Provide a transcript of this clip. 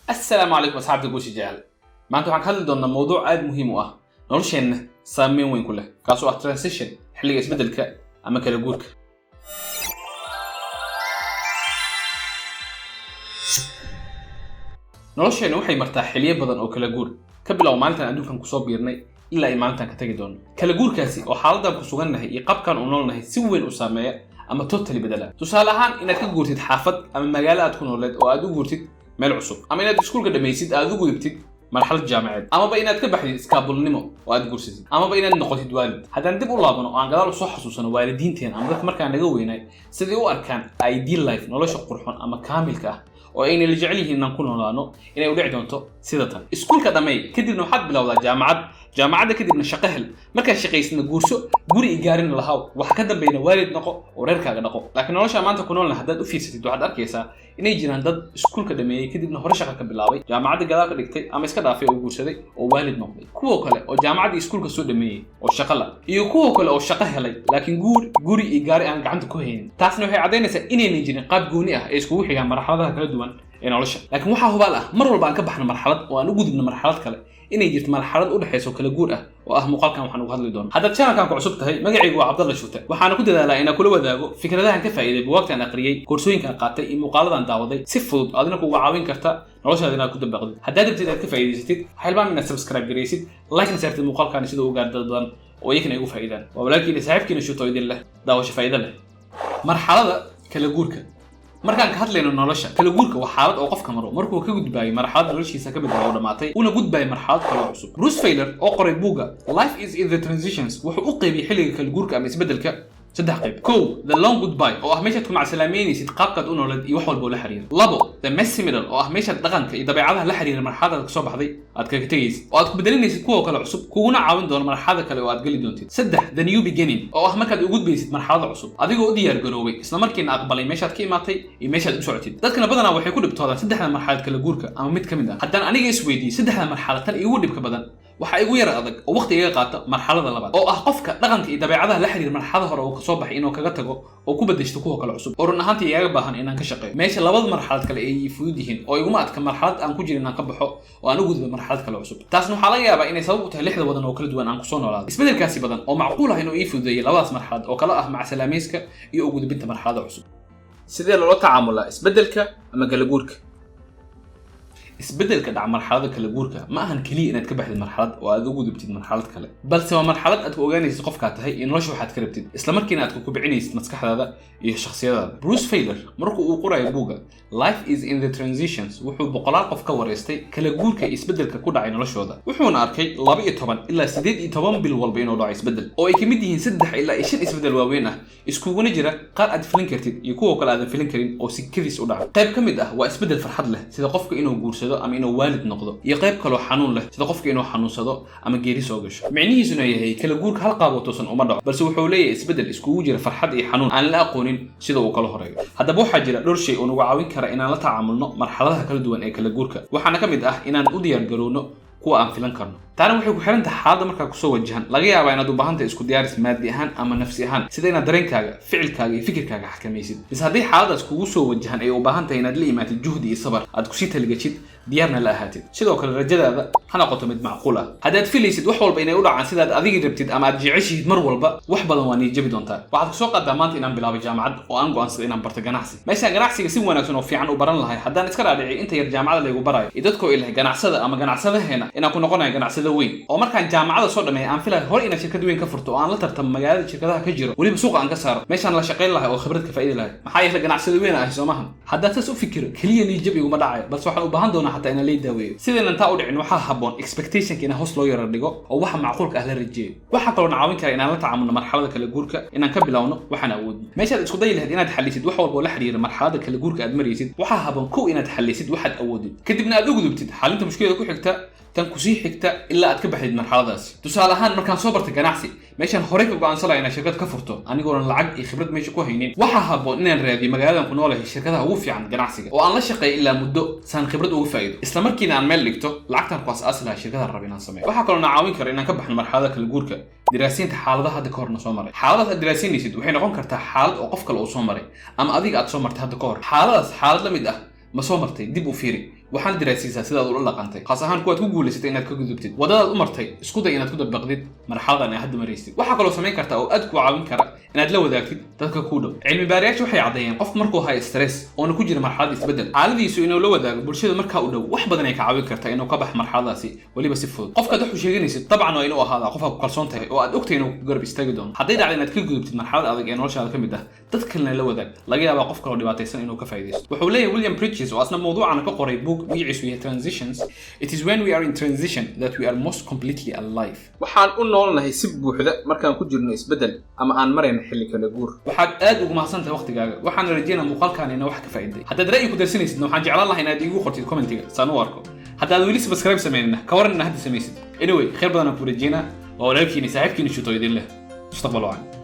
السلام عليكم أصحاب جوشي جعل. ما أنتوا هنحل دونا موضوع عاد مهم نقولش إن سامين وين كله كاسو ترانزيشن حلقة اسمه بدلك أما كلا جورك. نقولش إنه وحي مرتاح حلية بدن أو كلا جور كبل لو معناتها عندهم كان كصاب بيرني إلا معناتها كتجدون كلا جور كاسي أو حالة كسوغنا هي يقاب كان أونولنا هي سوين أسامية أما توتالي بدلا تصالحان إنك جورتي تحافظ أما مجالات تكون ولد أو أدو جورتي meel cusub ama inaad iskuulka dhameeysid aad u gudubtid marxalad jaamacadeed ama ba inaad ka baxdid iskaabulnimo oo aad guursidid ama ba inaad noqotid waalid haddaan dib u laabano oo aan gadaal soo xasuusano waalidiinteen ama dadka markaan naga weynay sidii u arkaan ideal life nolosha qurxoon ama kaamilka ah oo ayna la jecel yihiin inaan ku noolaano inay u dhici doonto sida tan iskuulka dhameey kadibna waxaad bilowdaa jaamacadda kadibna shaqo hel markaad shaqaysna guurso guri igaarin lahaw wax ka dambeeyna waalid noqo oo reerkaaga dhaqo laakiin nolosha maanta ku noolna haddaad u fiirsatid waxaad arkaysaa inay jiraan dad iskuulka dhameeyay kadibna hore shaqo ka bilaabay jaamacadda gadaal ka dhigtay ama iska dhaafay oo guursaday oo waalid noqday kuwa kale oo jaamacadda iskuulka soo dhameeyay oo shaqo la iyo kuwa kale oo shaqo helay laakiin guri igaari aan gacanta ku haynin taasna waxay cadeynaysaa inaynan jirin qaab gooni ah ee iskugu xigaan marxaladaha kala duwan ee nolosha laakiin waxa hubaal ah mar walba aan ka baxno marxalad oo aan u gudubno marxalad kale inay jirto marxalad u dhaxayso kala guur ah oo ah muuqaalkan waxaan uga hadli doonaa hadda channelkan ku cusub tahay magacaygu waa Cabdalla Shuute waxaan ku dadaalaa inaan kula wadaago fikradahan ka faa'iiday buugtaan aqriyay koorsooyinkan qaatay iyo muuqaaladan daawaday si fudud adina kugu caawin karta noloshaada inaad ku dabaqdo haddaad rabtid inaad ka faa'iidaysatid xilbaan inaad subscribe gareysid like na saartid muuqaalkan sida uu gaar dad badan oo iyagana igu faa'iidaan waa walaalkiina saaxiibkiina Shuute oo idin leh daawasho faa'iido leh marxalada kala guurka markaan ka hadlayno nolosha kala guurka waa xaalad oo qofka maro markuu ka gudbaayo marxalad noloshiisa ka bilaabo dhamaatay una gudbaayo marxalad kale oo cusub Bruce Feiler oo qoray buuga Life is in the Transitions wuxuu u qaybiyay xilliga kala guurka ama isbedelka saddex qayb kow the long goodbye oo ah meeshaad ku macsalaameynaysid qaabkaad u noolad iyo wax walba la xiriir labo the messy middle oo ah meeshaad dhaqanka iyo dabeecadaha la xiriira marxalada ka soo baxday aad kaga tagaysid oo aad ku bedelinaysid kuwa kale cusub kuguna caawin doona marxalada kale oo aad gali doontid saddex the new beginning oo ah markaad u gudbaysid marxalada cusub adigoo u diyaar garoobay isla markiina aqbalay meeshaad ka imaatay iyo meeshaad u socotid dadkana badanaa waxay ku dhibtoodaan saddexda marxalad kala guurka ama mid ka mid ah haddaan aniga isweydiiyey saddexda marxalad tan igu dhibka badan waxa igu yar adag oo waqti iga qaata marxalada labaad oo ah qofka dhaqanka iyo dabeecadaha la xiriir marxalada hore oo ka soo baxay inuu kaga tago oo ku bedeshto kuwa kale cusub oo run ahaantii iyaga baahan inaan ka shaqeeyo meesha labada marxalad kale ay fudud yihiin oo iguma adka marxalad aan ku jirin aan ka baxo oo aan u gudbo marxalad kale cusub taasna waxa laga yaabaa inay sabab u tahay lixda wadan oo kala duwan aan ku soo noolaado isbedelkaasi badan oo macquul ah inuu ii fududeeyo labadaas marxalad oo kala ah macsalaamayska iyo u gudbinta marxalada cusub sidee loo tacaamulaa isbedelka ama kala guurka isbedelka dhac marxalada kala guurka ma ahan kaliya inaad ka baxdid marxalad oo aad u gudubtid marxalad kale balse waa marxalad aad ku ogaanaysid qofka tahay in nolosha waxaad ka rabtid isla markiina aad ku kobcinaysid maskaxdaada iyo shakhsiyadaada Bruce Feiler markuu uu qorayo buuga Life is in the Transitions wuxuu boqolaal qof ka wareystay kala guurka iyo isbedelka ku dhacay noloshooda wuxuuna arkay 12 ilaa 18 bil walba inuu dhaco isbedel oo ay ka mid yihiin 3 ilaa 5 isbedel waaweyn ah iskuguna jira qaar aad filin kartid iyo kuwa kale aad filin karin oo si kadis u dhaco qayb ka mid ah waa isbedel farxad leh sida qofka inuu guursado ama inuu waalid noqdo iyo qayb kale oo xanuun leh sida qofka inuu xanuunsado ama geeri soo gasho micnihiisuna yahay kala guurka hal qaab oo toosan uma dhaco balse wuxuu leeyahay isbedel iskugu jira farxad iyo xanuun aan la aqoonin sida uu kala horeeyo haddaba waxaa jira dhowr shay oo nagu caawin kara inaan la tacaamulno marxaladaha kala duwan ee kala guurka waxaana ka mid ah inaan u diyaar garowno kuwa aan filan karno taana waxay ku xiran tahay xaaladda markaa ku soo wajahan laga yaabaa inaad u baahan tahay isku diyaaris maadi ahaan ama nafsi ahaan sida inaad dareenkaaga ficilkaaga iyo fikirkaaga xakamaysid bis haddii xaaladaas kugu soo wajahan ay u baahan tahay inaad la imaatid juhdi iyo sabar aad kusii taligashid diyaarna la ahaatid sidoo kale rajadaada ha noqoto mid macquul ah haddaad filaysid wax walba inay u dhacaan sidaad adiga rabtid ama aad jeceshid mar walba wax badan waa niijabi doontaa waxaad ku soo qaadaa maanta inaan bilaabay jaamacad oo aan go'aansaday inaan barto ganacsi meeshaan ganacsiga si wanaagsan oo fiican u baran lahay haddaan iska dhaadhicay inta yar jaamacada laygu barayo iyo dadkoo ilahay ganacsada ama ganacsadaheena inaan ku noqonayo ganacsada weyn oo markaan jaamacada soo dhameeyay aan filayo hore inaan shirkad weyn ka furto oo aan la tartamo magaalada shirkadaha ka jiro waliba suuqa aan ka saaro meeshaan la shaqayn lahay oo khibrad ka faa'iido lahay maxaa yeelay ganacsada weyn ah Soomahan haddaad saas u fikiro kaliya niijab iguma dhacayo balse waxaan u baahan doonaa xataa inaan la daaweeyo sideen inta u dhicin waxa haboon expectation kina hoos loo yara dhigo oo waxa macquulka ah la rajeeyo waxa kale oo caawin kara inaan la tacaamulno marxalada kala guurka inaan ka bilowno waxaan awoodno meeshaad isku day lahayd inaad xallisid wax walba oo la xiriira marxalada kala guurka aad maraysid waxa haboon ku inaad xallisid waxaad awoodid kadibna aad u gudubtid xalinta mushkilada ku xigta tan ku sii xigta ilaa aad ka baxdid marxaladaas tusaale ahaan markaan soo bartay ganacsi meeshaan hore ka go'aansanay inaan shirkad ka furto anigoo lacag iyo khibrad meesha ku haynin waxa haboon inaan raadiyo magaaladan ku noolahay shirkadaha ugu fiican ganacsiga oo aan la shaqeeyo ilaa muddo saan khibrad ugu faa'iido isla markiina aan meel dhigto lacagtan ku asaasi lahaa shirkadaha rabin aan sameeyo waxa kale oo caawin kara inaan ka baxno marxalada kala guurka diraasiinta xaaladaha hadda ka horna soo maray xaaladaha aad diraasinaysid waxay noqon kartaa xaalad oo qof kale uu soo maray ama adiga aad soo martay hadda ka hor xaaladaas xaalad la mid ah ma soo martay dib u fiiri waxaan diraasiisaa sidaad ula dhaqantay khaas ahaan kuwaad ku guulaysatay inaad ka gudubtid wadadaad u martay isku day inaad ku dabaqdid marxaladan ay hadda maraysid waxaa kaloo samayn kartaa oo aad ku caawin kara inaad la wadaagtid dadka ku dhow cilmi baarayaashu waxay caddeeyeen qof markuu hayo stress oo ku jira marxalad isbedel xaaladiisu inuu la wadaago bulshada markaa u dhow wax badan ay ka caawin kartaa inuu ka baxo marxaladaasi waliba si fudud qofkaad wax u sheeganaysid dabcan waa inuu ahaadaa qof aad ku kalsoon tahay oo aad ogtahay inuu ku garab istaagi doono hadday dhacdo inaad ka gudubtid marxalad adag ee noloshaada ka mid ah dad kalena la wadaag laga yaabaa qof kaloo dhibaataysan inuu ka faa'iidaysto wuxuu leeyahay William Bridges oo asna mawduucan ka qoray book magaciisu yahay Transitions. It is when we are in transition that we are most completely alive. waxaan u noolnahay si buuxda markaan ku jirno isbedel ama aan marayna xilli kala guur waxaad aad ugu mahadsantahay waqtigaaga waxaan rajaynayaa muuqaalkan inuu wax ka faa'iiday haddaad ra'yi ku darsanaysid waxaan jeclaan lahaa inaad iigu qortid commentiga saan u arko haddaad weli subscribe sameynina ka waran hadda samaysid anyway khayr badan aan ku rajaynaa waa walaalkiina saaxiibkiina shuto idin leh mustaqbal wacan